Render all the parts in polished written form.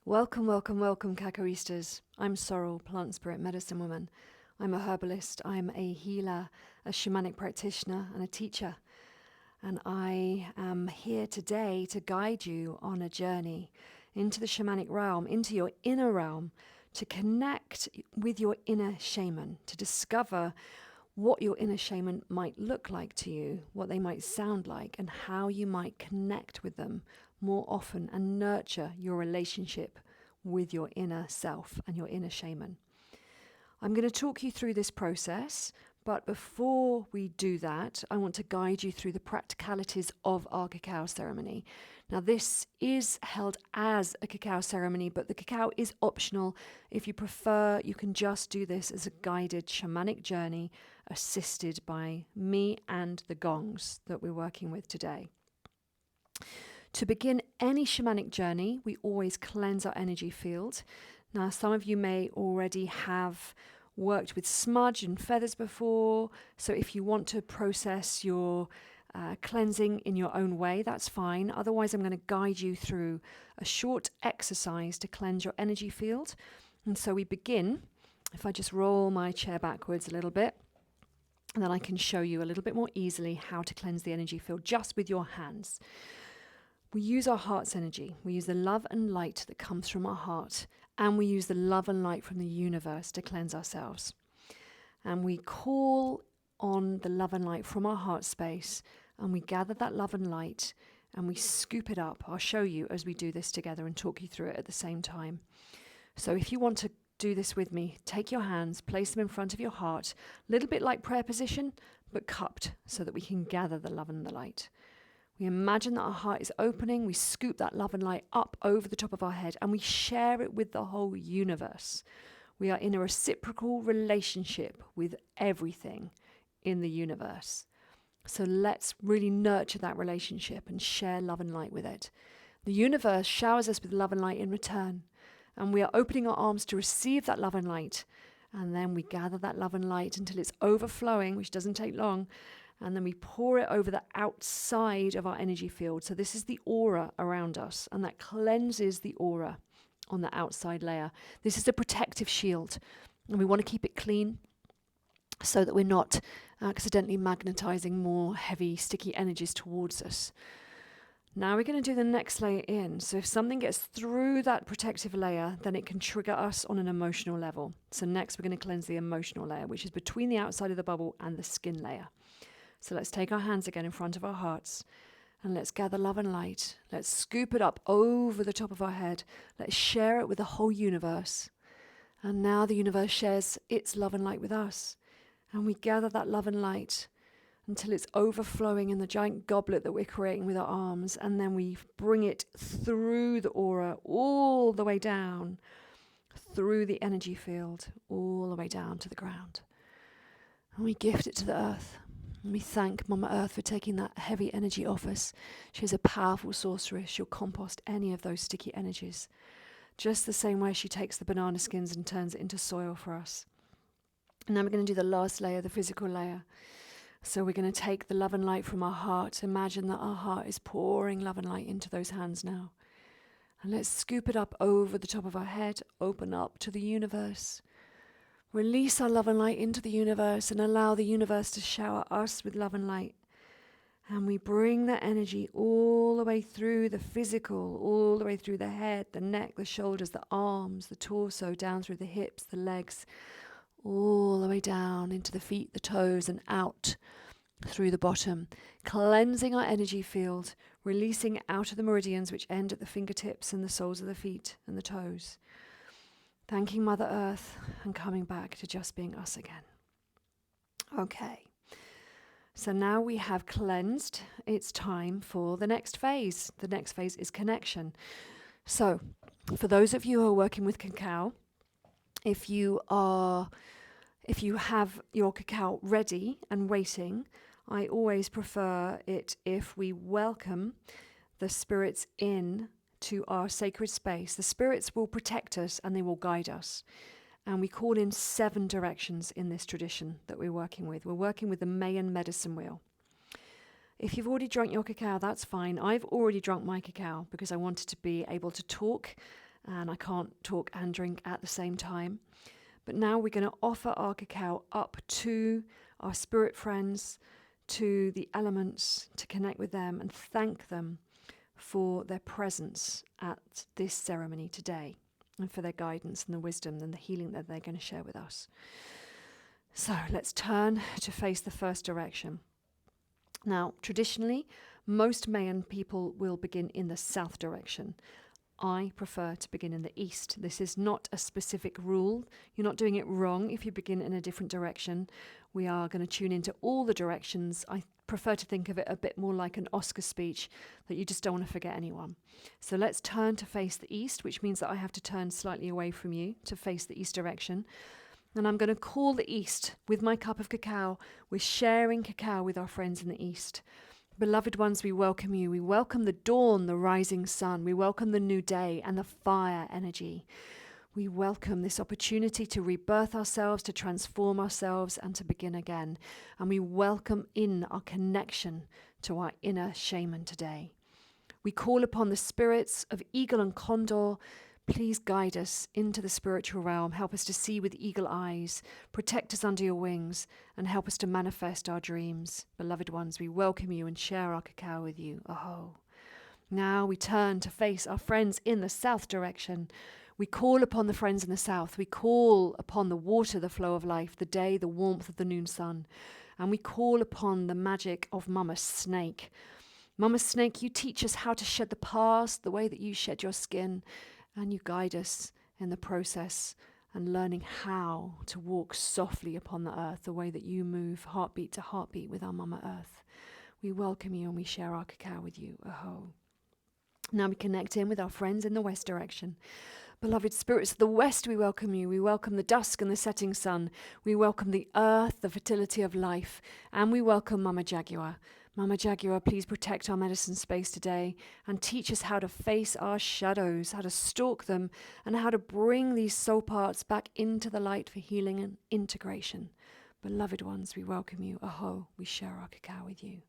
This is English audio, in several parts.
Welcome, welcome, welcome, Cacaristas. I'm Sorrell, plant spirit medicine woman. I'm a herbalist, I'm a healer, a shamanic practitioner, and a teacher. And I am here today to guide you on a journey into the shamanic realm, into your inner realm, to connect with your inner shaman, to discover what your inner shaman might look like to you, what they might sound like, and how you might connect with them more often and nurture your relationship with your inner self and your inner shaman. I'm going to talk you through this process, but before we do that, I want to guide you through the practicalities of our cacao ceremony. Now, this is held as a cacao ceremony, but the cacao is optional. If you prefer, you can just do this as a guided shamanic journey assisted by me and the gongs that we're working with today. To begin any shamanic journey, we always cleanse our energy field. Now, some of you may already have worked with smudge and feathers before, so if you want to process your cleansing in your own way, that's fine. Otherwise, I'm going to guide you through a short exercise to cleanse your energy field. And so we begin, if I just roll my chair backwards a little bit, and then I can show you a little bit more easily how to cleanse the energy field just with your hands. We use our heart's energy. We use the love and light that comes from our heart, and we use the love and light from the universe to cleanse ourselves. And we call on the love and light from our heart space, and we gather that love and light, and we scoop it up. I'll show you as we do this together and talk you through it at the same time. So if you want to do this with me, take your hands, place them in front of your heart, a little bit like prayer position, but cupped so that we can gather the love and the light. We imagine that our heart is opening, we scoop that love and light up over the top of our head, and we share it with the whole universe. We are in a reciprocal relationship with everything in the universe. So let's really nurture that relationship and share love and light with it. The universe showers us with love and light in return, and we are opening our arms to receive that love and light. And then we gather that love and light until it's overflowing, which doesn't take long. And then we pour it over the outside of our energy field. So this is the aura around us, and that cleanses the aura on the outside layer. This is a protective shield, and we want to keep it clean so that we're not accidentally magnetizing more heavy, sticky energies towards us. Now we're going to do the next layer in. So if something gets through that protective layer, then it can trigger us on an emotional level. So next we're going to cleanse the emotional layer, which is between the outside of the bubble and the skin layer. So let's take our hands again in front of our hearts, and let's gather love and light. Let's scoop it up over the top of our head. Let's share it with the whole universe. And now the universe shares its love and light with us. And we gather that love and light until it's overflowing in the giant goblet that we're creating with our arms. And then we bring it through the aura, all the way down, through the energy field, all the way down to the ground. And we gift it to the earth. And we thank Mama Earth for taking that heavy energy off us. She's a powerful sorceress. She'll compost any of those sticky energies, just the same way she takes the banana skins and turns it into soil for us. And now we're going to do the last layer, the physical layer. So we're going to take the love and light from our heart. Imagine that our heart is pouring love and light into those hands now. And let's scoop it up over the top of our head, open up to the universe. Release our love and light into the universe and allow the universe to shower us with love and light. And we bring that energy all the way through the physical, all the way through the head, the neck, the shoulders, the arms, the torso, down through the hips, the legs, all the way down into the feet, the toes, and out through the bottom, cleansing our energy field, releasing out of the meridians which end at the fingertips and the soles of the feet and the toes. Thanking Mother Earth and coming back to just being us again. Okay, so now we have cleansed. It's time for the next phase. The next phase is connection. So for those of you who are working with cacao, if you have your cacao ready and waiting, I always prefer it if we welcome the spirits in to our sacred space. The spirits will protect us and they will guide us. And we call in 7 directions in this tradition that we're working with. We're working with the Mayan medicine wheel. If you've already drunk your cacao, that's fine. I've already drunk my cacao because I wanted to be able to talk and I can't talk and drink at the same time. But now we're going to offer our cacao up to our spirit friends, to the elements, to connect with them and thank them for their presence at this ceremony today, and for their guidance and the wisdom and the healing that they're going to share with us. So let's turn to face the first direction. Now, traditionally, most Mayan people will begin in the south direction. I prefer to begin in the east. This is not a specific rule. You're not doing it wrong if you begin in a different direction. We are going to tune into all the directions. I prefer to think of it a bit more like an Oscar speech, that you just don't want to forget anyone. So let's turn to face the east, which means that I have to turn slightly away from you to face the east direction. And I'm going to call the east with my cup of cacao. We're sharing cacao with our friends in the east. Beloved ones, we welcome you. We welcome the dawn, the rising sun. We welcome the new day and the fire energy. We welcome this opportunity to rebirth ourselves, to transform ourselves, and to begin again. And we welcome in our connection to our inner shaman today. We call upon the spirits of eagle and condor. Please guide us into the spiritual realm. Help us to see with eagle eyes. Protect us under your wings and help us to manifest our dreams. Beloved ones, we welcome you and share our cacao with you. Aho. Now we turn to face our friends in the south direction. We call upon the friends in the south. We call upon the water, the flow of life, the day, the warmth of the noon sun. And we call upon the magic of Mama Snake. Mama Snake, you teach us how to shed the past, the way that you shed your skin. And you guide us in the process and learning how to walk softly upon the earth, the way that you move heartbeat to heartbeat with our Mama Earth. We welcome you and we share our cacao with you. Aho. Now we connect in with our friends in the west direction. Beloved spirits of the west, we welcome you. We welcome the dusk and the setting sun. We welcome the earth, the fertility of life. And we welcome Mama Jaguar. Mama Jaguar, please protect our medicine space today and teach us how to face our shadows, how to stalk them, and how to bring these soul parts back into the light for healing and integration. Beloved ones, we welcome you. Aho, we share our cacao with you.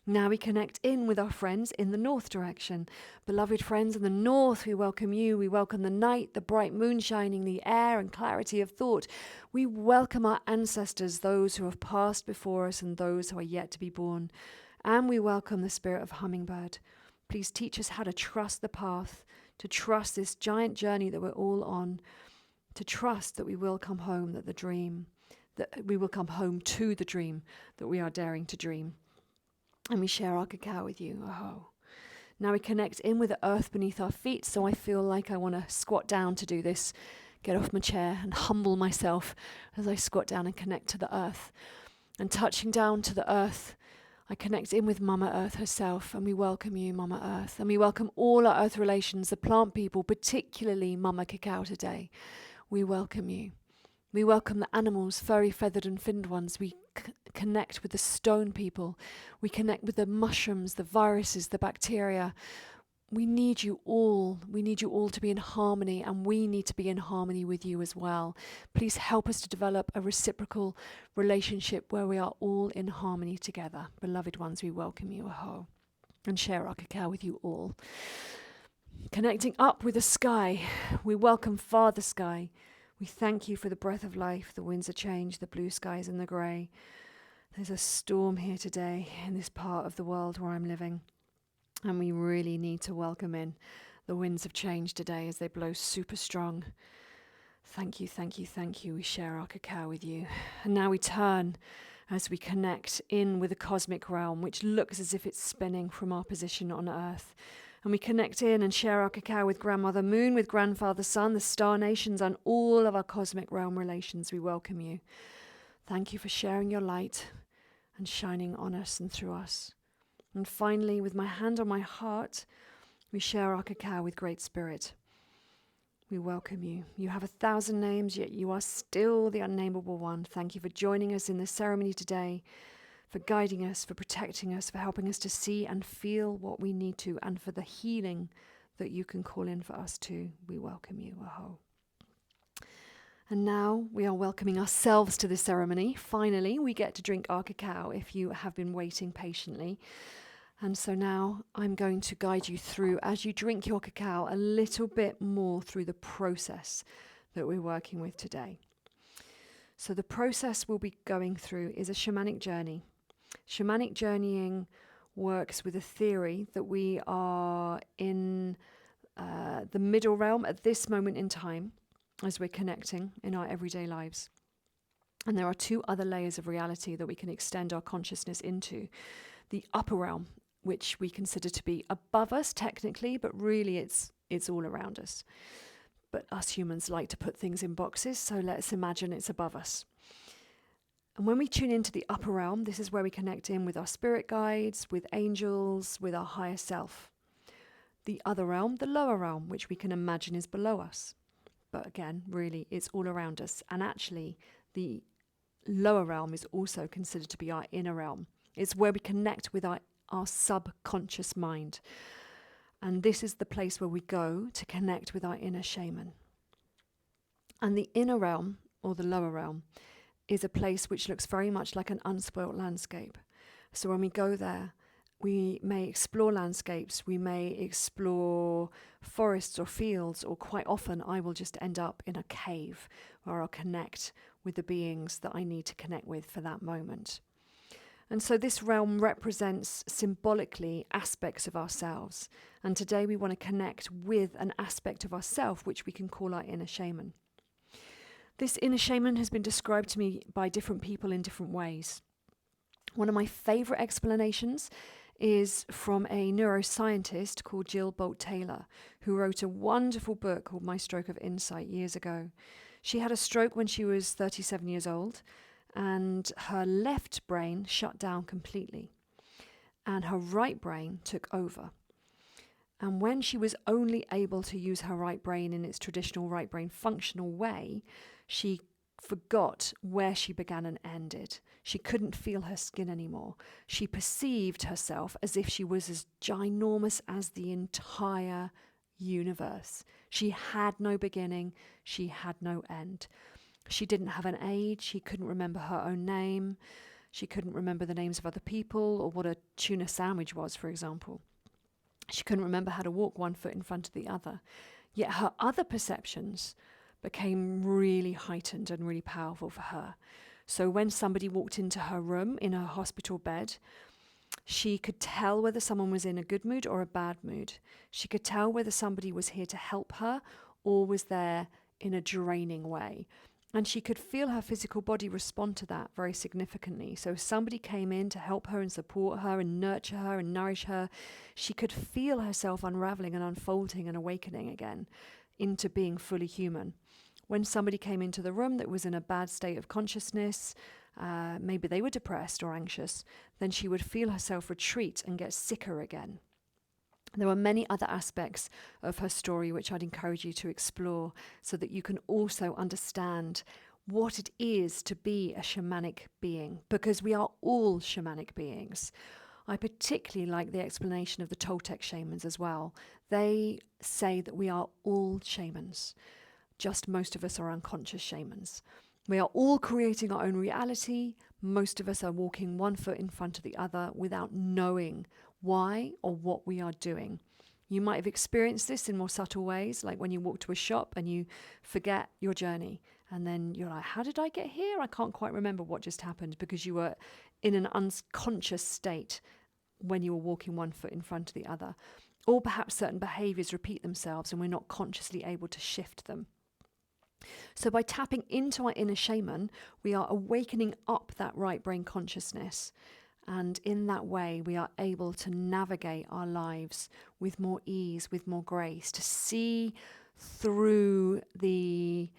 Now we connect in with our friends in the north direction. Beloved friends in the north, we welcome you. We welcome the night, the bright moon shining, the air and clarity of thought. We welcome our ancestors, those who have passed before us and those who are yet to be born. And we welcome the spirit of hummingbird. Please teach us how to trust the path, to trust this giant journey that we're all on, to trust that we will come home, that we will come home to the dream that we are daring to dream. And we share our cacao with you. Oh. Now we connect in with the earth beneath our feet, so I feel like I want to squat down to do this, get off my chair and humble myself as I squat down and connect to the earth. And touching down to the earth, I connect in with Mama Earth herself, and we welcome you, Mama Earth. And we welcome all our earth relations, the plant people, particularly Mama Cacao today. We welcome you. We welcome the animals, furry, feathered and finned ones. We connect with the stone people. We connect with the mushrooms, the viruses, the bacteria. We need you all. We need you all to be in harmony, and we need to be in harmony with you as well. Please help us to develop a reciprocal relationship where we are all in harmony together. Beloved ones, we welcome you, aho, and share our cacao with you all. Connecting up with the sky, we welcome Father Sky. We thank you for the breath of life, the winds of change, the blue skies and the grey. There's a storm here today in this part of the world where I'm living. And we really need to welcome in the winds of change today as they blow super strong. Thank you, thank you, thank you. We share our cacao with you. And now we turn as we connect in with the cosmic realm, which looks as if it's spinning from our position on Earth. And we connect in and share our cacao with Grandmother Moon, with Grandfather Sun, the star nations, and all of our cosmic realm relations. We welcome you. Thank you for sharing your light and shining on us and through us. And finally, with my hand on my heart, we share our cacao with Great Spirit. We welcome you. You have 1,000 names, yet you are still the unnameable one. Thank you for joining us in this ceremony today, for guiding us, for protecting us, for helping us to see and feel what we need to, and for the healing that you can call in for us too. We welcome you. Aho. And now we are welcoming ourselves to this ceremony. Finally, we get to drink our cacao if you have been waiting patiently. And so now I'm going to guide you through, as you drink your cacao, a little bit more through the process that we're working with today. So the process we'll be going through is a shamanic journey. Shamanic journeying works with a theory that we are in the middle realm at this moment in time as we're connecting in our everyday lives. And there are two other layers of reality that we can extend our consciousness into. The upper realm, which we consider to be above us technically, but really it's all around us. But us humans like to put things in boxes, so let's imagine it's above us. And when we tune into the upper realm, this is where we connect in with our spirit guides, with angels, with our higher self. The other realm, the lower realm, which we can imagine is below us. But again, really, it's all around us. And actually, the lower realm is also considered to be our inner realm. It's where we connect with our subconscious mind. And this is the place where we go to connect with our inner shaman. And the inner realm, or the lower realm, is a place which looks very much like an unspoilt landscape. So when we go there, we may explore landscapes, we may explore forests or fields, or quite often I will just end up in a cave where I'll connect with the beings that I need to connect with for that moment. And so this realm represents symbolically aspects of ourselves. And today we want to connect with an aspect of ourself which we can call our inner shaman. This inner shaman has been described to me by different people in different ways. One of my favorite explanations is from a neuroscientist called Jill Bolt Taylor, who wrote a wonderful book called My Stroke of Insight years ago. She had a stroke when she was 37 years old, and her left brain shut down completely, and her right brain took over. And when she was only able to use her right brain in its traditional right brain functional way, she forgot where she began and ended. She couldn't feel her skin anymore. She perceived herself as if she was as ginormous as the entire universe. She had no beginning. She had no end. She didn't have an age. She couldn't remember her own name. She couldn't remember the names of other people or what a tuna sandwich was, for example. She couldn't remember how to walk one foot in front of the other. Yet her other perceptions became really heightened and really powerful for her. So when somebody walked into her room in her hospital bed, she could tell whether someone was in a good mood or a bad mood. She could tell whether somebody was here to help her or was there in a draining way. And she could feel her physical body respond to that very significantly. So if somebody came in to help her and support her and nurture her and nourish her, she could feel herself unraveling and unfolding and awakening again into being fully human. When somebody came into the room that was in a bad state of consciousness, maybe they were depressed or anxious, then she would feel herself retreat and get sicker again. There were many other aspects of her story which I'd encourage you to explore so that you can also understand what it is to be a shamanic being, because we are all shamanic beings. I particularly like the explanation of the Toltec shamans as well. They say that we are all shamans, just most of us are unconscious shamans. We are all creating our own reality. Most of us are walking one foot in front of the other without knowing why or what we are doing. You might have experienced this in more subtle ways, like when you walk to a shop and you forget your journey. And then you're like, how did I get here? I can't quite remember what just happened, because you were in an unconscious state when you were walking one foot in front of the other. Or perhaps certain behaviors repeat themselves and we're not consciously able to shift them. So by tapping into our inner shaman, we are awakening up that right brain consciousness. And in that way, we are able to navigate our lives with more ease, with more grace, to see through the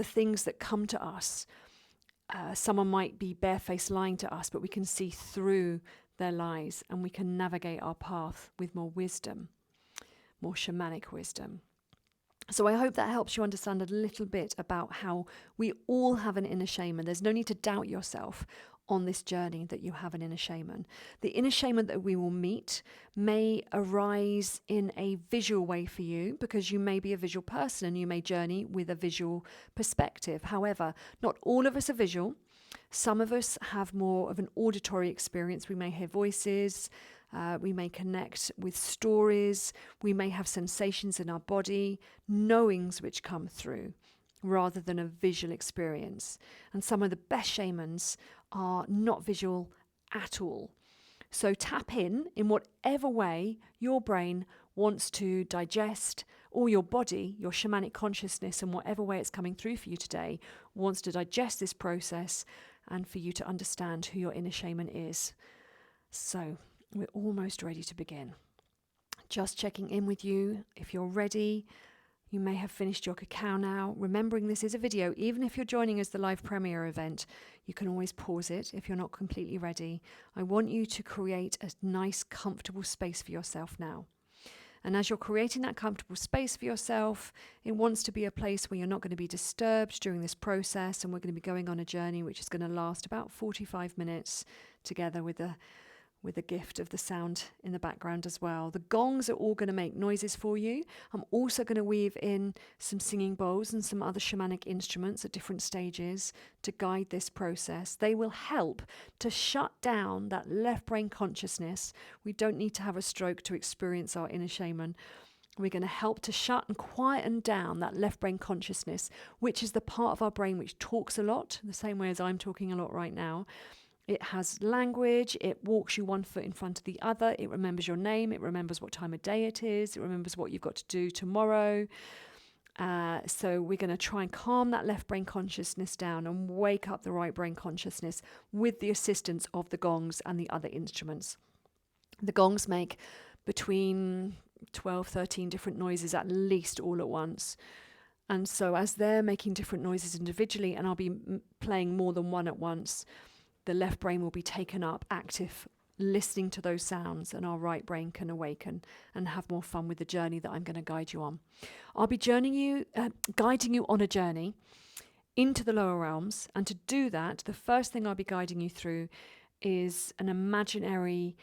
things that come to us. Someone might be barefaced lying to us, but we can see through their lies and we can navigate our path with more wisdom, more shamanic wisdom. So I hope that helps you understand a little bit about how we all have an inner shaman. There's no need to doubt yourself on this journey that you have an inner shaman. The inner shaman that we will meet may arise in a visual way for you, because you may be a visual person and you may journey with a visual perspective. However, not all of us are visual. Some of us have more of an auditory experience. We may hear voices, we may connect with stories, we may have sensations in our body, knowings which come through rather than a visual experience. And some of the best shamans are not visual at all. So tap in whatever way your brain wants to digest, or your body, your shamanic consciousness, in whatever way it's coming through for you today, wants to digest this process and for you to understand who your inner shaman is. So we're almost ready to begin. Just checking in with you. If you're ready, you may have finished your cacao now. Remembering this is a video, even if you're joining us the live premiere event, you can always pause it if you're not completely ready. I want you to create a nice, comfortable space for yourself now. And as you're creating that comfortable space for yourself, it wants to be a place where you're not going to be disturbed during this process. And we're going to be going on a journey which is going to last about 45 minutes together with the gift of the sound in the background as well. The gongs are all going to make noises for you. I'm also going to weave in some singing bowls and some other shamanic instruments at different stages to guide this process. They will help to shut down that left brain consciousness. We don't need to have a stroke to experience our inner shaman. We're going to help to shut and quieten down that left brain consciousness, which is the part of our brain which talks a lot, the same way as I'm talking a lot right now. It has language, it walks you one foot in front of the other, it remembers your name, it remembers what time of day it is, it remembers what you've got to do tomorrow. So we're going to try and calm that left brain consciousness down and wake up the right brain consciousness with the assistance of the gongs and the other instruments. The gongs make between 12, 13 different noises at least all at once. And so as they're making different noises individually, and I'll be playing more than one at once, the left brain will be taken up, active, listening to those sounds, and our right brain can awaken and have more fun with the journey that I'm going to guide you on. I'll be guiding you on a journey into the lower realms, and to do that, the first thing I'll be guiding you through is an imaginary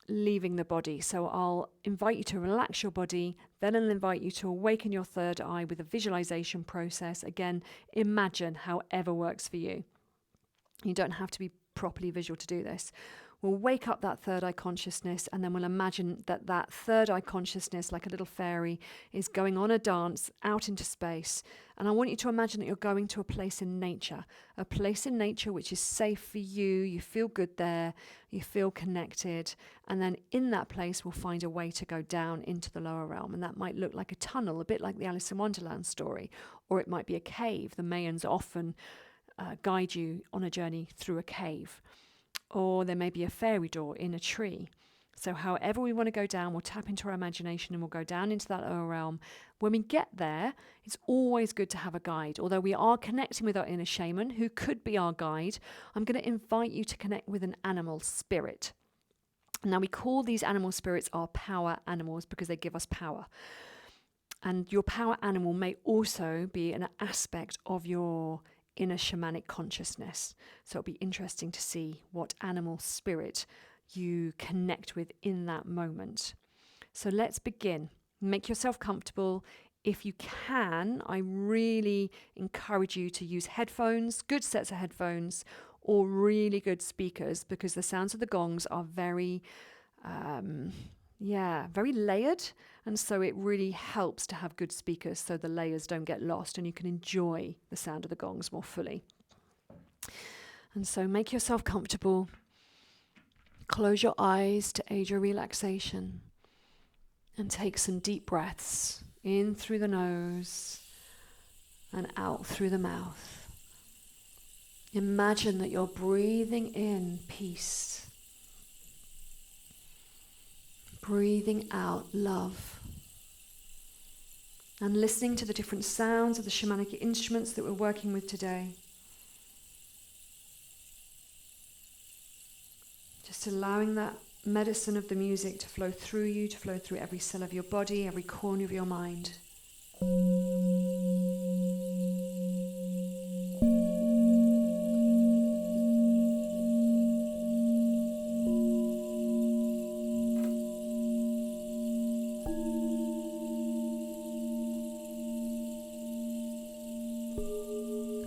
leaving the body. So I'll invite you to relax your body, then I'll invite you to awaken your third eye with a visualization process. Again, imagine however works for you. You don't have to be properly visual to do this. We'll wake up that third eye consciousness, and then we'll imagine that third eye consciousness, like a little fairy, is going on a dance out into space. And I want you to imagine that you're going to a place in nature which is safe for you. You feel good there, you feel connected. And then in that place, we'll find a way to go down into the lower realm. And that might look like a tunnel, a bit like the Alice in Wonderland story, or it might be a cave. The Mayans often guide you on a journey through a cave, or there may be a fairy door in a tree. So however we want to go down, we'll tap into our imagination and we'll go down into that lower realm. When we get there, it's always good to have a guide. Although we are connecting with our inner shaman, who could be our guide, I'm going to invite you to connect with an animal spirit. Now, we call these animal spirits our power animals because they give us power. And your power animal may also be an aspect of your inner shamanic consciousness. So it'll be interesting to see what animal spirit you connect with in that moment. So let's begin. Make yourself comfortable. If you can, I really encourage you to use headphones, good sets of headphones, or really good speakers, because the sounds of the gongs are very layered. And so it really helps to have good speakers so the layers don't get lost and you can enjoy the sound of the gongs more fully. And so make yourself comfortable. Close your eyes to aid your relaxation. And take some deep breaths in through the nose and out through the mouth. Imagine that you're breathing in peace. Breathing out love. And listening to the different sounds of the shamanic instruments that we're working with today. Just allowing that medicine of the music to flow through you, to flow through every cell of your body, every corner of your mind.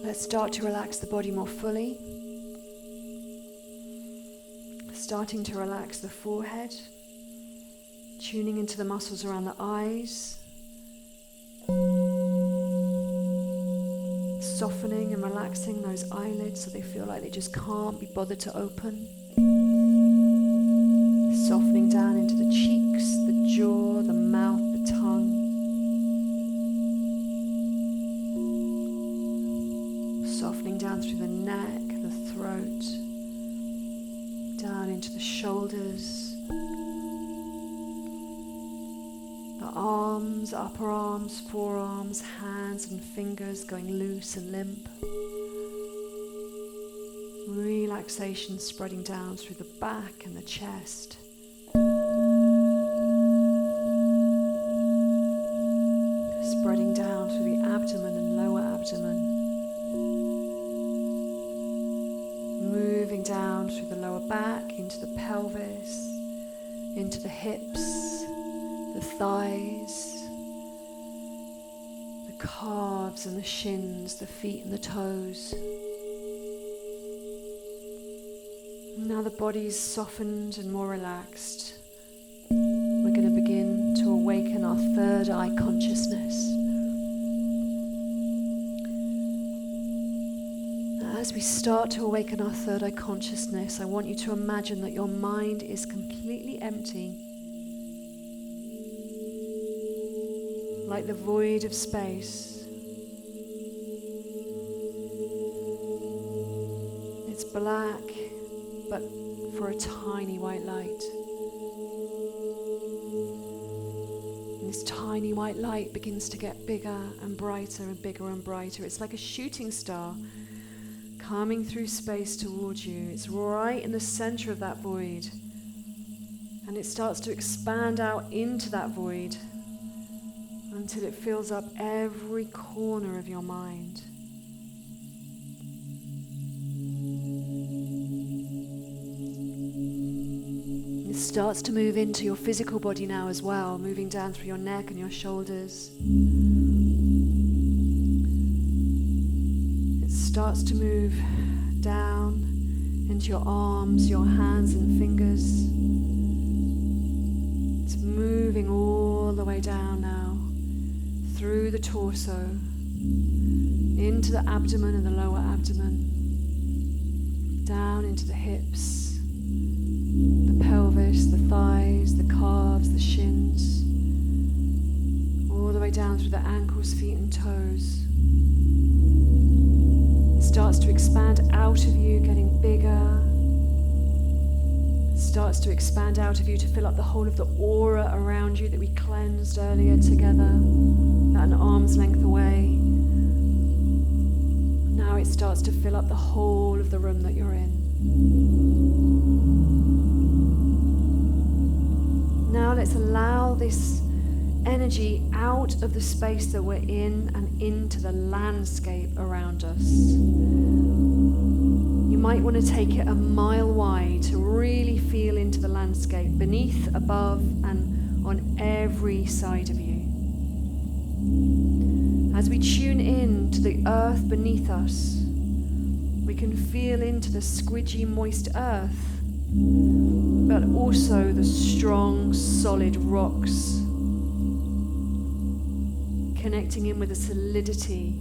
Let's start to relax the body more fully. Starting to relax the forehead, tuning into the muscles around the eyes, softening and relaxing those eyelids so they feel like they just can't be bothered to open. Softening down into the cheeks, the jaw, the mouth, the tongue. Softening down through the neck, the throat, down into the shoulders, the arms, upper arms, forearms, hands and fingers going loose and limp. Relaxation spreading down through the back and the chest. Spreading down through the abdomen and lower abdomen. Moving down through the lower back, into the pelvis, into the hips, the thighs, the calves and the shins, the feet and the toes. Now the body's softened and more relaxed. We're going to begin to awaken our third eye consciousness. As we start to awaken our third eye consciousness, I want you to imagine that your mind is completely empty, like the void of space. It's black, but for a tiny white light. And this tiny white light begins to get bigger and brighter and bigger and brighter. It's like a shooting star coming through space towards you. It's right in the center of that void. And it starts to expand out into that void until it fills up every corner of your mind. It starts to move into your physical body now as well, moving down through your neck and your shoulders. Starts to move down into your arms, your hands and fingers. It's moving all the way down now, through the torso, into the abdomen and the lower abdomen, down into the hips, the pelvis, the thighs, the calves, the shins, all the way down through the ankles, feet and toes. Starts to expand out of you, getting bigger. Starts to expand out of you to fill up the whole of the aura around you that we cleansed earlier together, at an arm's length away. Now it starts to fill up the whole of the room that you're in. Now let's allow this energy out of the space that we're in and into the landscape around us. You might want to take it a mile wide to really feel into the landscape, beneath, above, and on every side of you. As we tune in to the earth beneath us, we can feel into the squidgy, moist earth, but also the strong, solid rocks, connecting in with the solidity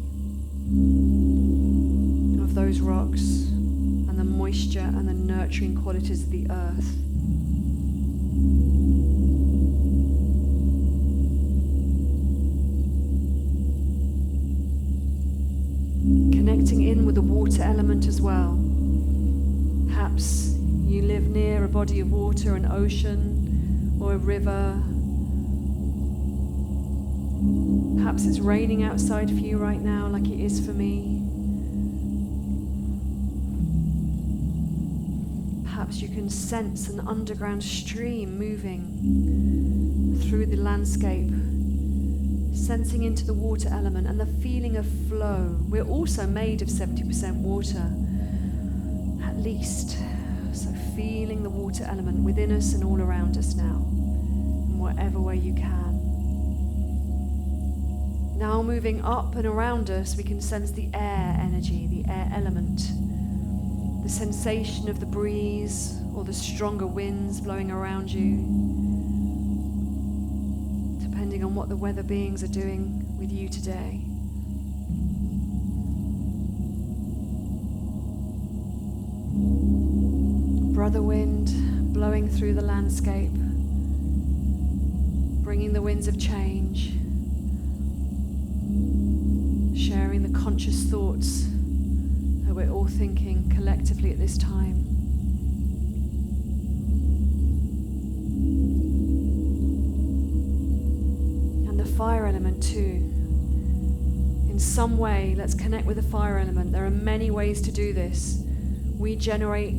of those rocks and the moisture and the nurturing qualities of the earth. Connecting in with the water element as well. Perhaps you live near a body of water, an ocean or a river. Perhaps it's raining outside for you right now, like it is for me. Perhaps you can sense an underground stream moving through the landscape, sensing into the water element and the feeling of flow. We're also made of 70% water, at least. So feeling the water element within us and all around us now, in whatever way you can. Now moving up and around us, we can sense the air energy, the air element, the sensation of the breeze or the stronger winds blowing around you, depending on what the weather beings are doing with you today. Brother wind blowing through the landscape, bringing the winds of change, sharing the conscious thoughts that we're all thinking collectively at this time. And the fire element too. In some way, let's connect with the fire element. There are many ways to do this. We generate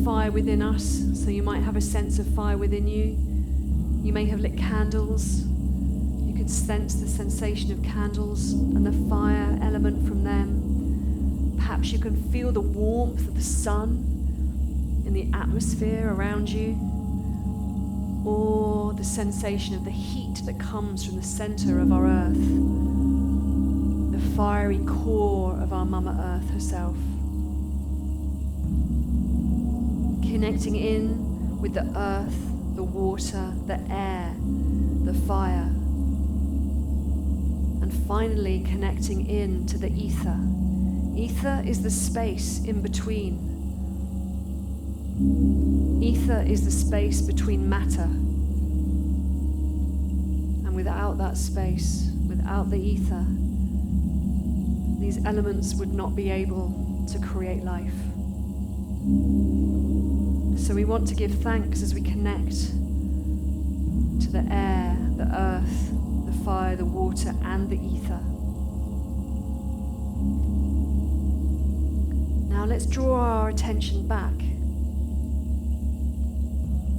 fire within us, so you might have a sense of fire within you. You may have lit candles. You could sense the sensation of candles and the fire element from them. Perhaps you can feel the warmth of the sun in the atmosphere around you, or the sensation of the heat that comes from the center of our earth, the fiery core of our Mama Earth herself. Connecting in with the earth, the water, the air, the fire. And finally connecting in to the ether. Ether is the space in between. Ether is the space between matter. And without that space, without the ether, these elements would not be able to create life. So we want to give thanks as we connect to the air, the earth, the fire, the water, and the ether. Now let's draw our attention back.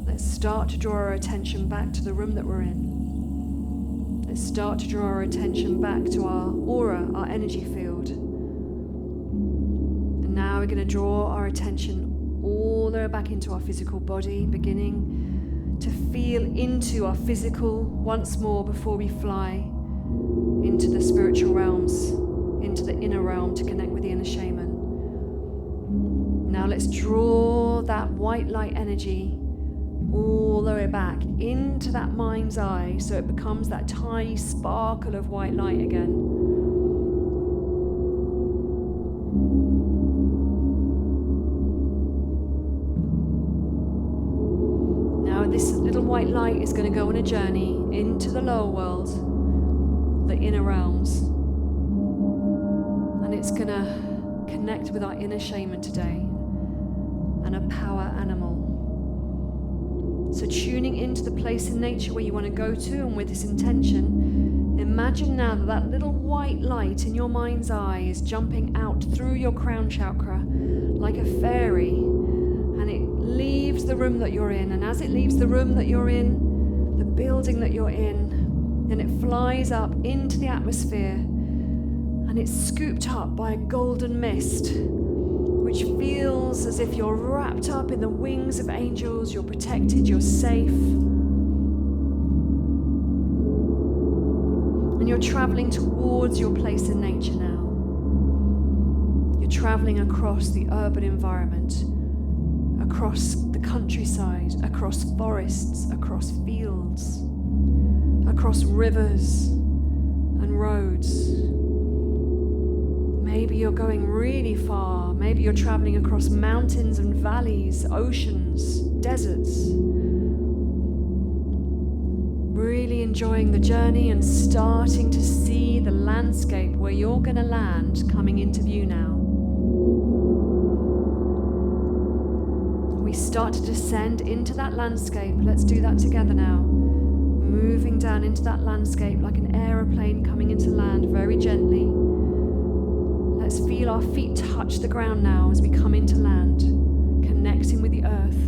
Let's start to draw our attention back to the room that we're in. Let's start to draw our attention back to our aura, our energy field. And now we're going to draw our attention all the way back into our physical body, beginning to feel into our physical once more before we fly into the spiritual realms, into the inner realm to connect with the inner shaman. Now let's draw that white light energy all the way back into that mind's eye so it becomes that tiny sparkle of white light again. This little white light is going to go on a journey into the lower world, the inner realms, and it's going to connect with our inner shaman today and a power animal. So tuning into the place in nature where you want to go to, and with this intention, imagine now that that little white light in your mind's eye is jumping out through your crown chakra like a fairy, and it leaves the room that you're in, and as it leaves the room that you're in, the building that you're in, then it flies up into the atmosphere, and it's scooped up by a golden mist, which feels as if you're wrapped up in the wings of angels, you're protected, you're safe. And you're traveling towards your place in nature now. You're traveling across the urban environment, across the countryside, across forests, across fields, across rivers and roads. Maybe you're going really far. Maybe you're traveling across mountains and valleys, oceans, deserts. Really enjoying the journey and starting to see the landscape where you're going to land coming into view now. We start to descend into that landscape. Let's do that together now. Moving down into that landscape like an aeroplane coming into land very gently. Let's feel our feet touch the ground now as we come into land, connecting with the earth.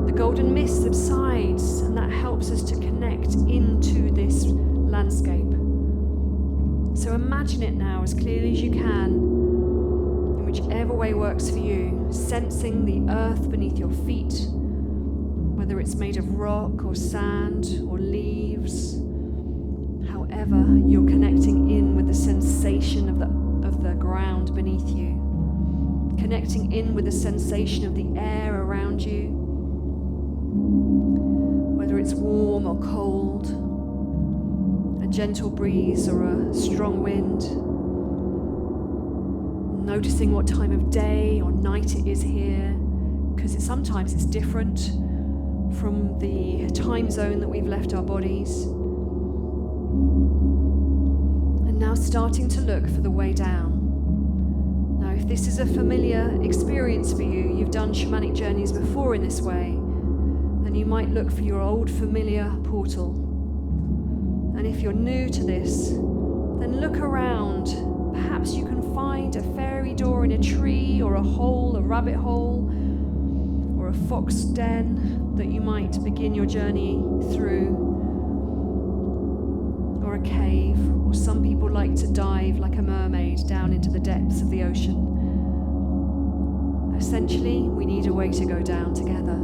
The golden mist subsides, and that helps us to connect into this landscape. So imagine it now as clearly as you can, whichever way works for you, sensing the earth beneath your feet, whether it's made of rock or sand or leaves. However, you're connecting in with the sensation of the ground beneath you, connecting in with the sensation of the air around you, whether it's warm or cold, a gentle breeze or a strong wind. Noticing what time of day or night it is here, because sometimes it's different from the time zone that we've left our bodies. And now starting to look for the way down. Now, if this is a familiar experience for you, you've done shamanic journeys before in this way, then you might look for your old familiar portal. And if you're new to this, then look around. Perhaps you can find a fairy door in a tree, or a hole, a rabbit hole, or a fox den that you might begin your journey through, or a cave, or some people like to dive like a mermaid down into the depths of the ocean. Essentially, we need a way to go down together.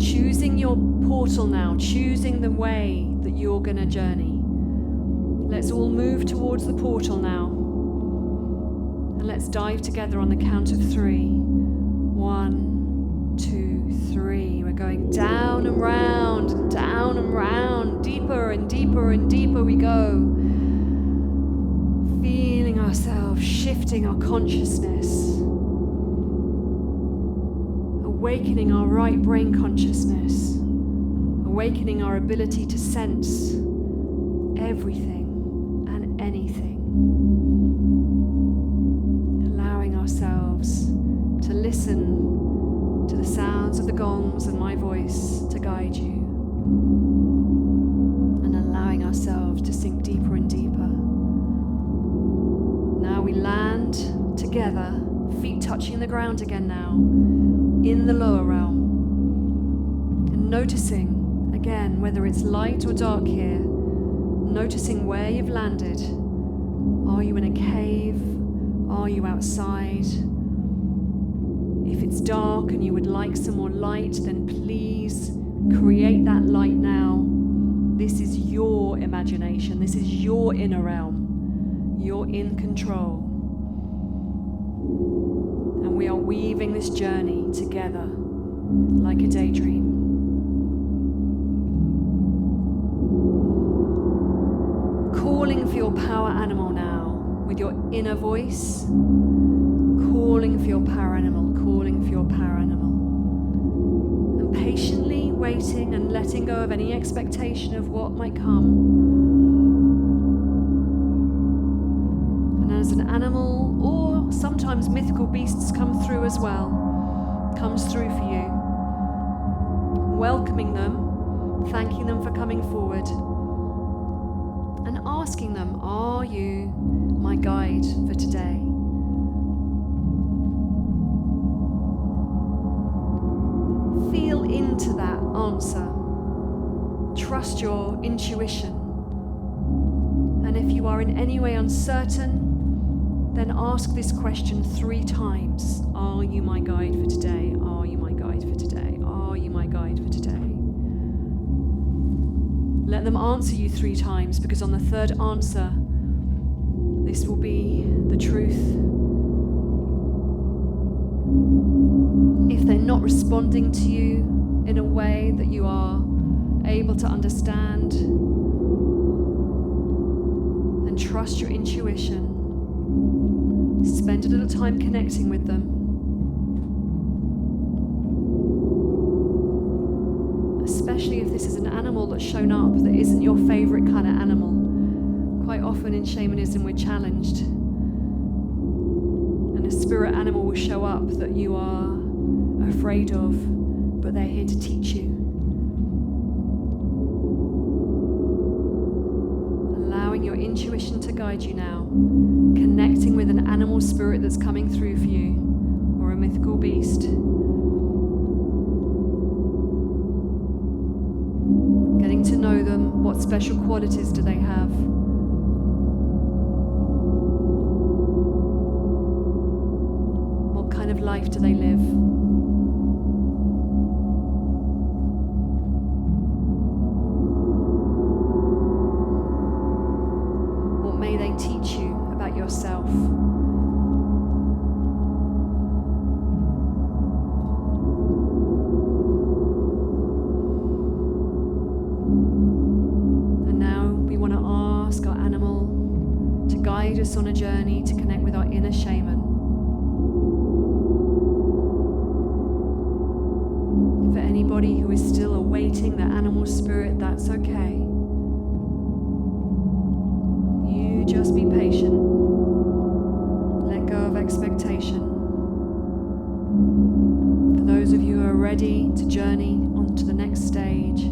Choosing your portal now, choosing the way that you're going to journey. Let's all move towards the portal now. And let's dive together on the count of 3. 1, 2, 3. We're going down and round, deeper and deeper and deeper we go. Feeling ourselves shifting our consciousness. Awakening our right brain consciousness. Awakening our ability to sense everything. Anything, allowing ourselves to listen to the sounds of the gongs and my voice to guide you, and allowing ourselves to sink deeper and deeper. Now we land together, feet touching the ground again now, in the lower realm, and noticing again whether it's light or dark here. Noticing where you've landed. Are you in a cave? Are you outside? If it's dark and you would like some more light, then please create that light now. This is your imagination. This is your inner realm. You're in control. And we are weaving this journey together like a daydream. Calling for your power animal now, with your inner voice, calling for your power animal, calling for your power animal. And patiently waiting and letting go of any expectation of what might come. And as an animal, or sometimes mythical beasts come through as well, comes through for you, welcoming them, thanking them for coming forward, and asking them, are you my guide for today? Feel into that answer. Trust your intuition. And if you are in any way uncertain, then ask this question 3 times. Are you my guide for today? Are you my guide for today? Are you my guide for today? Let them answer you 3 times, because on the 3rd answer, this will be the truth. If they're not responding to you in a way that you are able to understand, then trust your intuition. Spend a little time connecting with them. Especially if this is an animal that's shown up that isn't your favorite kind of animal. Quite often in shamanism we're challenged, and a spirit animal will show up that you are afraid of, but they're here to teach you. Allowing your intuition to guide you now, connecting with an animal spirit that's coming through for you, or a mythical beast. Getting to know them. What special qualities do they have? What kind of life do they live? us on a journey to connect with our inner shaman. For anybody who is still awaiting their animal spirit, that's okay. You just be patient. Let go of expectation. For those of you who are ready to journey on to the next stage,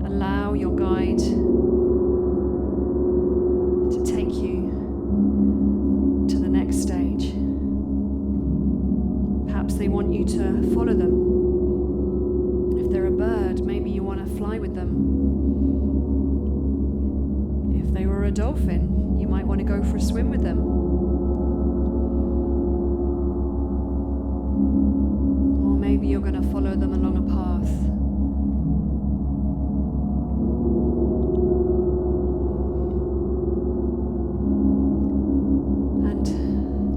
allow your guide to take you to the next stage. Perhaps they want you to follow them. If they're a bird, maybe you want to fly with them. If they were a dolphin, you might want to go for a swim with them. Or maybe you're going to follow them along a path.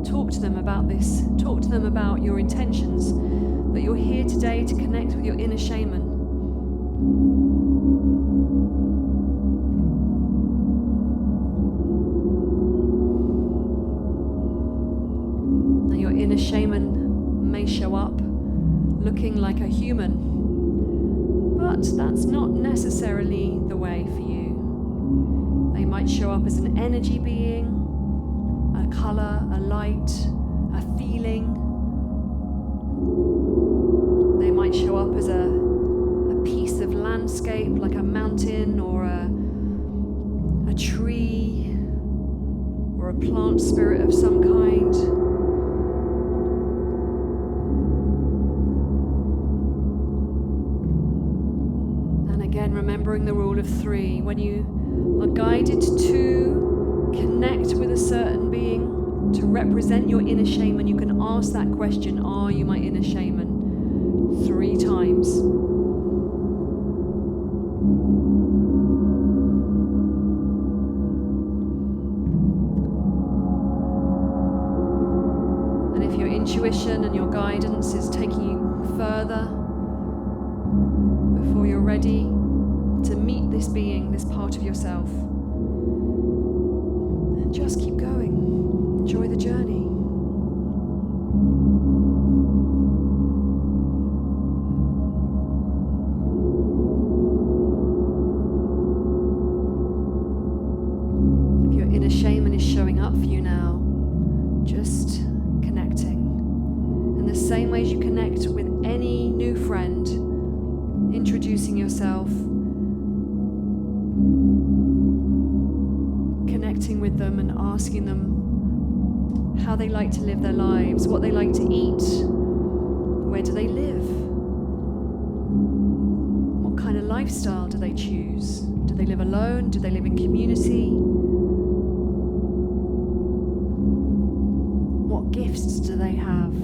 Talk to them about this. Talk to them about your intentions, that you're here today to connect with your inner shaman. Now, your inner shaman may show up looking like a human, but that's not necessarily the way for you. They might show up as an energy being, a color, a light, a feeling. They might show up as a piece of landscape, like a mountain or a tree or a plant spirit of some kind. And again, remembering the rule of 3, when you are guided to connect with a certain being, to represent your inner shaman, you can ask that question, are you my inner shaman? 3 times. And if your intuition and your guidance is taking you further, before you're ready to meet this being, this part of yourself, just keep going. Enjoy the journey. If your inner shaman is showing up for you now, just connecting. In the same ways you connect with any new friend, introducing yourself, connecting with them and asking them how they like to live their lives, what they like to eat, where do they live, what kind of lifestyle do they choose, do they live alone, do they live in community, what gifts do they have.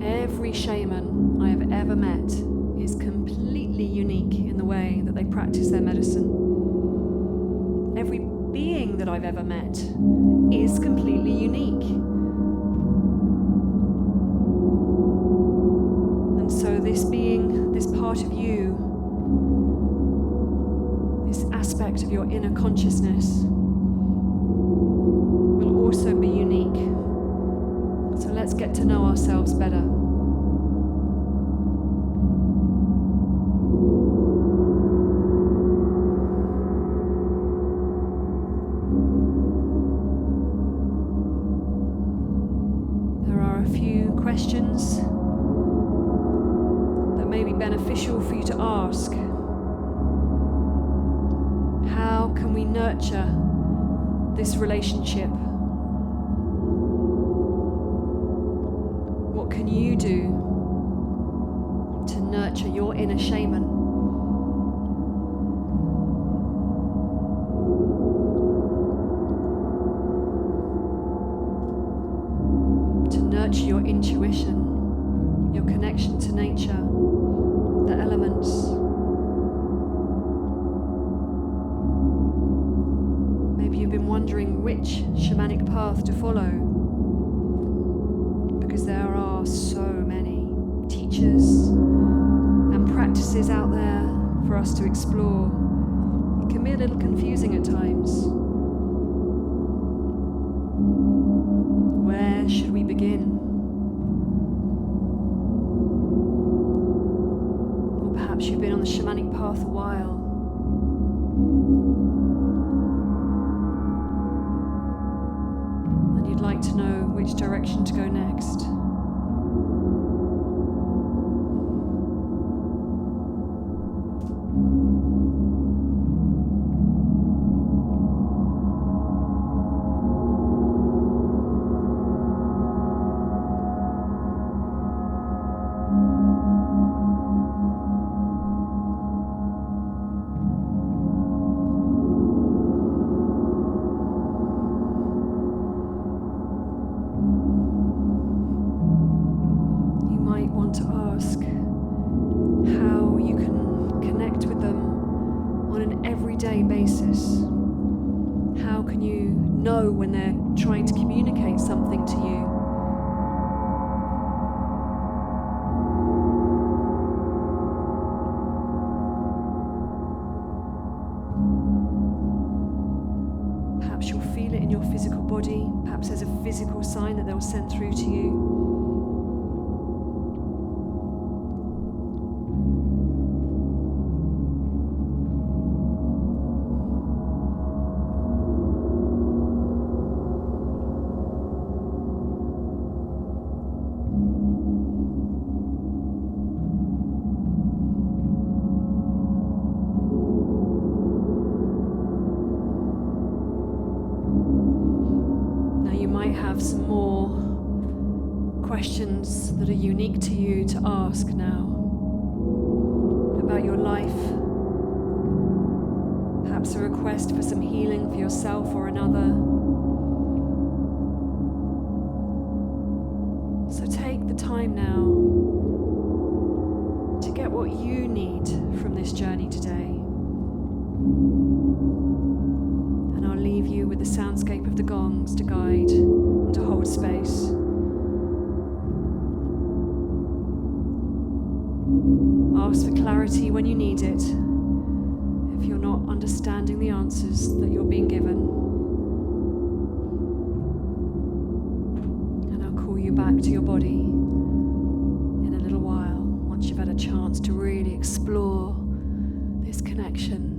Every shaman I have ever met is completely unique in the way that they practice their medicine. Every being that I've ever met is completely unique. And so this being, this part of you, this aspect of your inner consciousness will also be unique. So let's get to know ourselves better. Questions that may be beneficial for you to ask. How can we nurture this relationship? What can you do to nurture your inner shaman? Nurture your intuition, your connection to nature, the elements. Maybe you've been wondering which shamanic path to follow, because there are so many teachers and practices out there for us to explore. It can be a little confusing at times. Where should we begin? Or perhaps you've been on the shamanic path a while. And you'd like to know which direction to go next. Basis. How can you know when they're trying to communicate something to you? Perhaps you'll feel it in your physical body. Perhaps there's a physical sign that they'll send through to you. Have some more questions that are unique to you to ask now about your life. Perhaps a request for some healing for yourself or another. So take the time now to get what you need from this journey today. And I'll leave you with the soundscape of the gongs to guide and to hold space. Ask for clarity when you need it, if you're not understanding the answers that you're being given. And I'll call you back to your body in a little while, once you've had a chance to really explore this connection.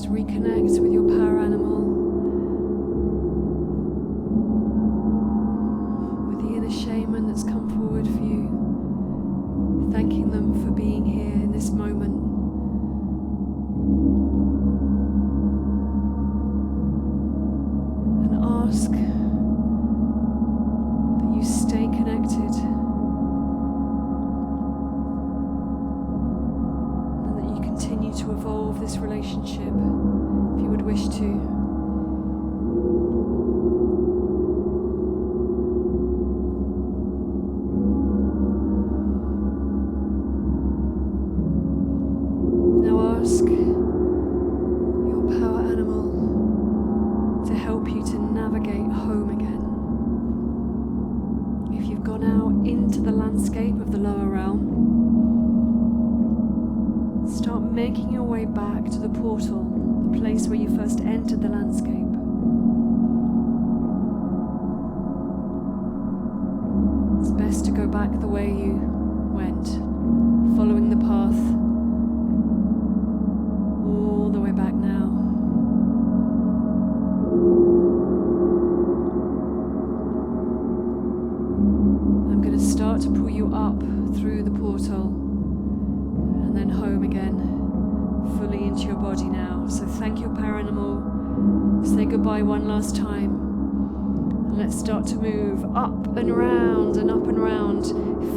reconnect with your power animal, with the inner shaman that's come forward for you, thanking them for being here in this moment. And ask that you stay connected and that you continue to evolve this relationship if you would wish to. Making your way back to the portal, the place where you first entered the landscape. It's best to go back the way you went, following the path all the way back now. I'm going to start to pull you up through the portal and then home again, fully into your body now. So thank your power animal. Say goodbye one last time. And let's start to move up and around and up and around,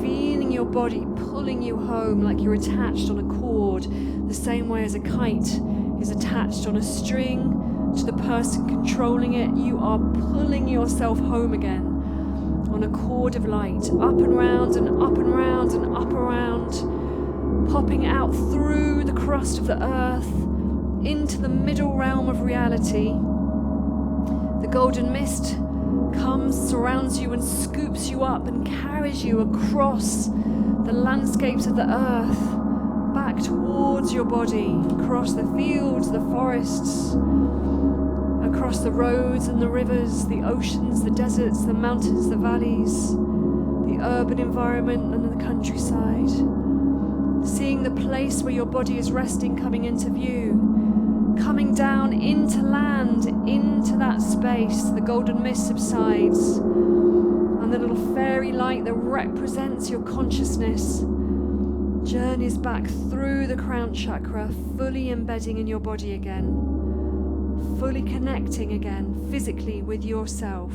feeling your body pulling you home like you're attached on a cord, the same way as a kite is attached on a string to the person controlling it. You are pulling yourself home again on a cord of light, up and round and up and round and up around, popping out through the crust of the earth into the middle realm of reality. The golden mist comes, surrounds you and scoops you up and carries you across the landscapes of the earth back back towards your body, across the fields, the forests, across the roads and the rivers, the oceans, the deserts, the mountains, the valleys, the urban environment and the countryside. Seeing the place where your body is resting coming into view, coming down into land, into that space. The golden mist subsides, and the little fairy light that represents your consciousness journeys back through the crown chakra, fully embedding in your body again, fully connecting again physically with yourself.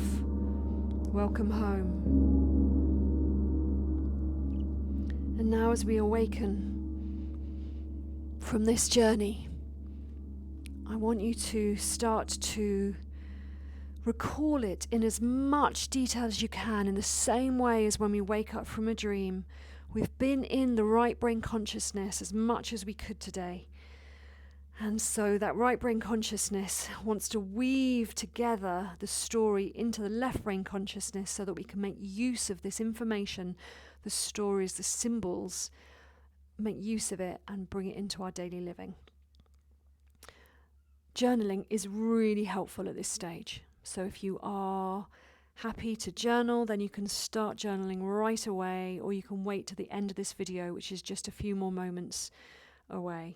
Welcome home. And now as we awaken from this journey, I want you to start to recall it in as much detail as you can, in the same way as when we wake up from a dream. We've been in the right brain consciousness as much as we could today. And so that right brain consciousness wants to weave together the story into the left brain consciousness so that we can make use of this information, the stories, the symbols, make use of it and bring it into our daily living. Journaling is really helpful at this stage. So if you are happy to journal, then you can start journaling right away, or you can wait to the end of this video, which is just a few more moments away.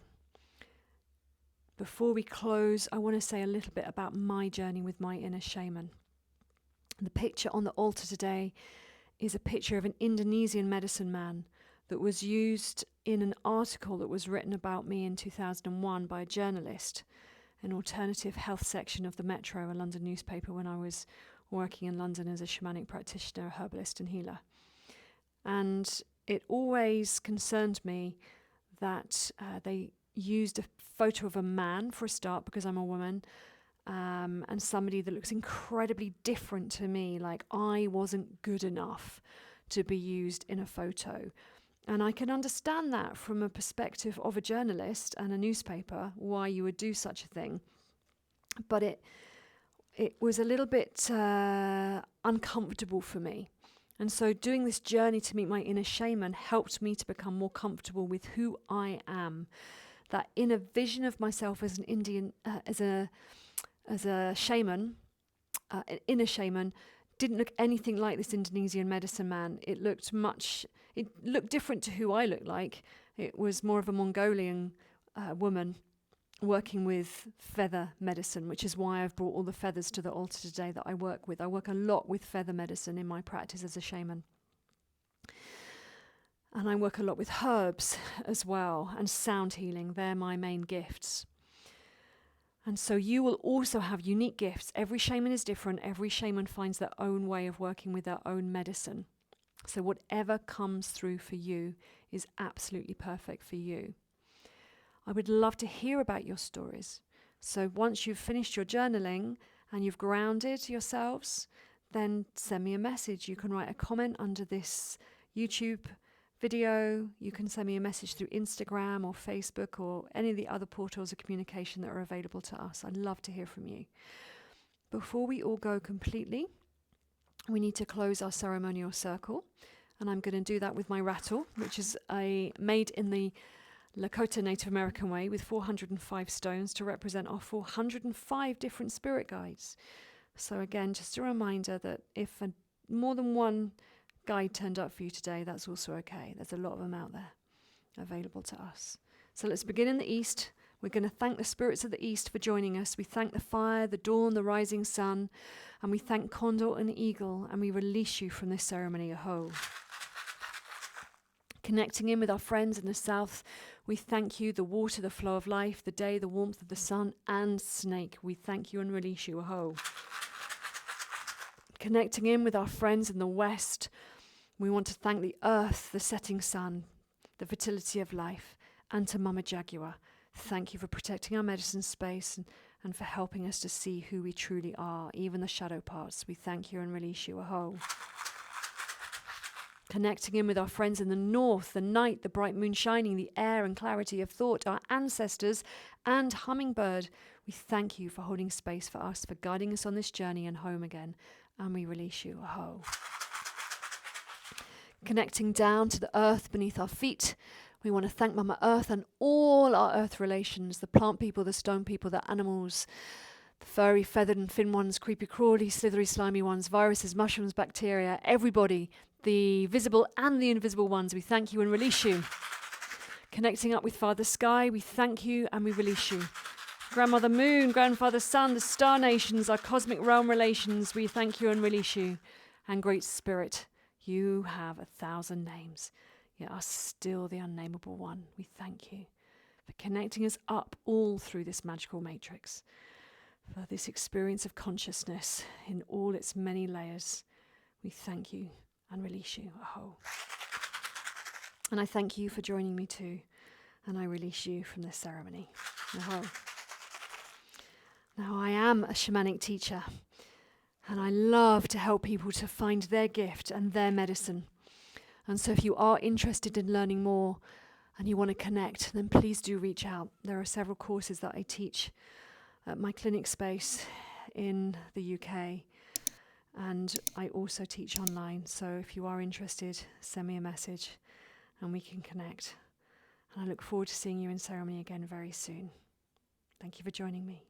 Before we close, I want to say a little bit about my journey with my inner shaman. The picture on the altar today is a picture of an Indonesian medicine man that was used in an article that was written about me in 2001 by a journalist, an alternative health section of the Metro, a London newspaper, when I was working in London as a shamanic practitioner, herbalist and healer. And it always concerned me that they used a photo of a man for a start, because I'm a woman, and somebody that looks incredibly different to me, like I wasn't good enough to be used in a photo. And I can understand that from a perspective of a journalist and a newspaper, why you would do such a thing. But it was a little bit uncomfortable for me. And so doing this journey to meet my inner shaman helped me to become more comfortable with who I am. That inner vision of myself as an Indian, as a shaman, an inner shaman, didn't look anything like this Indonesian medicine man. It looked different to who I looked like. It was more of a Mongolian woman working with feather medicine, which is why I've brought all the feathers to the altar today that I work with. I work a lot with feather medicine in my practice as a shaman. And I work a lot with herbs as well, and sound healing. They're my main gifts. And so you will also have unique gifts. Every shaman is different. Every shaman finds their own way of working with their own medicine. So whatever comes through for you is absolutely perfect for you. I would love to hear about your stories. So once you've finished your journaling and you've grounded yourselves, then send me a message. You can write a comment under this YouTube video. You can send me a message through Instagram or Facebook or any of the other portals of communication that are available to us. I'd love to hear from you. Before we all go completely, we need to close our ceremonial circle. And I'm going to do that with my rattle, which is made in the Lakota Native American way with 405 stones to represent our 405 different spirit guides. So again, just a reminder that if more than one guide turned up for you today, that's also okay. There's a lot of them out there available to us. So let's begin in the east. We're going to thank the spirits of the east for joining us. We thank the fire, the dawn, the rising sun, and we thank Condor and Eagle, and we release you from this ceremony. Aho. Connecting in with our friends in the south, we thank you, the water, the flow of life, the day, the warmth of the sun, and snake. We thank you and release you. Aho. Connecting in with our friends in the west, we want to thank the earth, the setting sun, the fertility of life, and to Mama Jaguar. Thank you for protecting our medicine space and for helping us to see who we truly are, even the shadow parts. We thank you and release you. Aho. Connecting in with our friends in the north, the night, the bright moon shining, the air and clarity of thought, our ancestors and hummingbird. We thank you for holding space for us, for guiding us on this journey and home again. And we release you. Aho. Connecting down to the earth beneath our feet, We want to thank Mama Earth and all our earth relations, the plant people, the stone people, the animals, the furry, feathered and fin ones, creepy, crawly, slithery, slimy ones, viruses, mushrooms, bacteria, everybody, the visible and the invisible ones. We thank you and release you. Connecting up with Father Sky, we thank you and we release you. Grandmother Moon, Grandfather Sun, the star nations, our cosmic realm relations, we thank you and release you. And Great Spirit, you have 1,000 names, yet are still the unnameable one. We thank you for connecting us up all through this magical matrix, for this experience of consciousness in all its many layers. We thank you and release you. Aho. And I thank you for joining me too, and I release you from this ceremony. Aho. Now, I am a shamanic teacher, and I love to help people to find their gift and their medicine. And so if you are interested in learning more and you want to connect, then please do reach out. There are several courses that I teach at my clinic space in the UK, and I also teach online. So if you are interested, send me a message and we can connect. And I look forward to seeing you in ceremony again very soon. Thank you for joining me.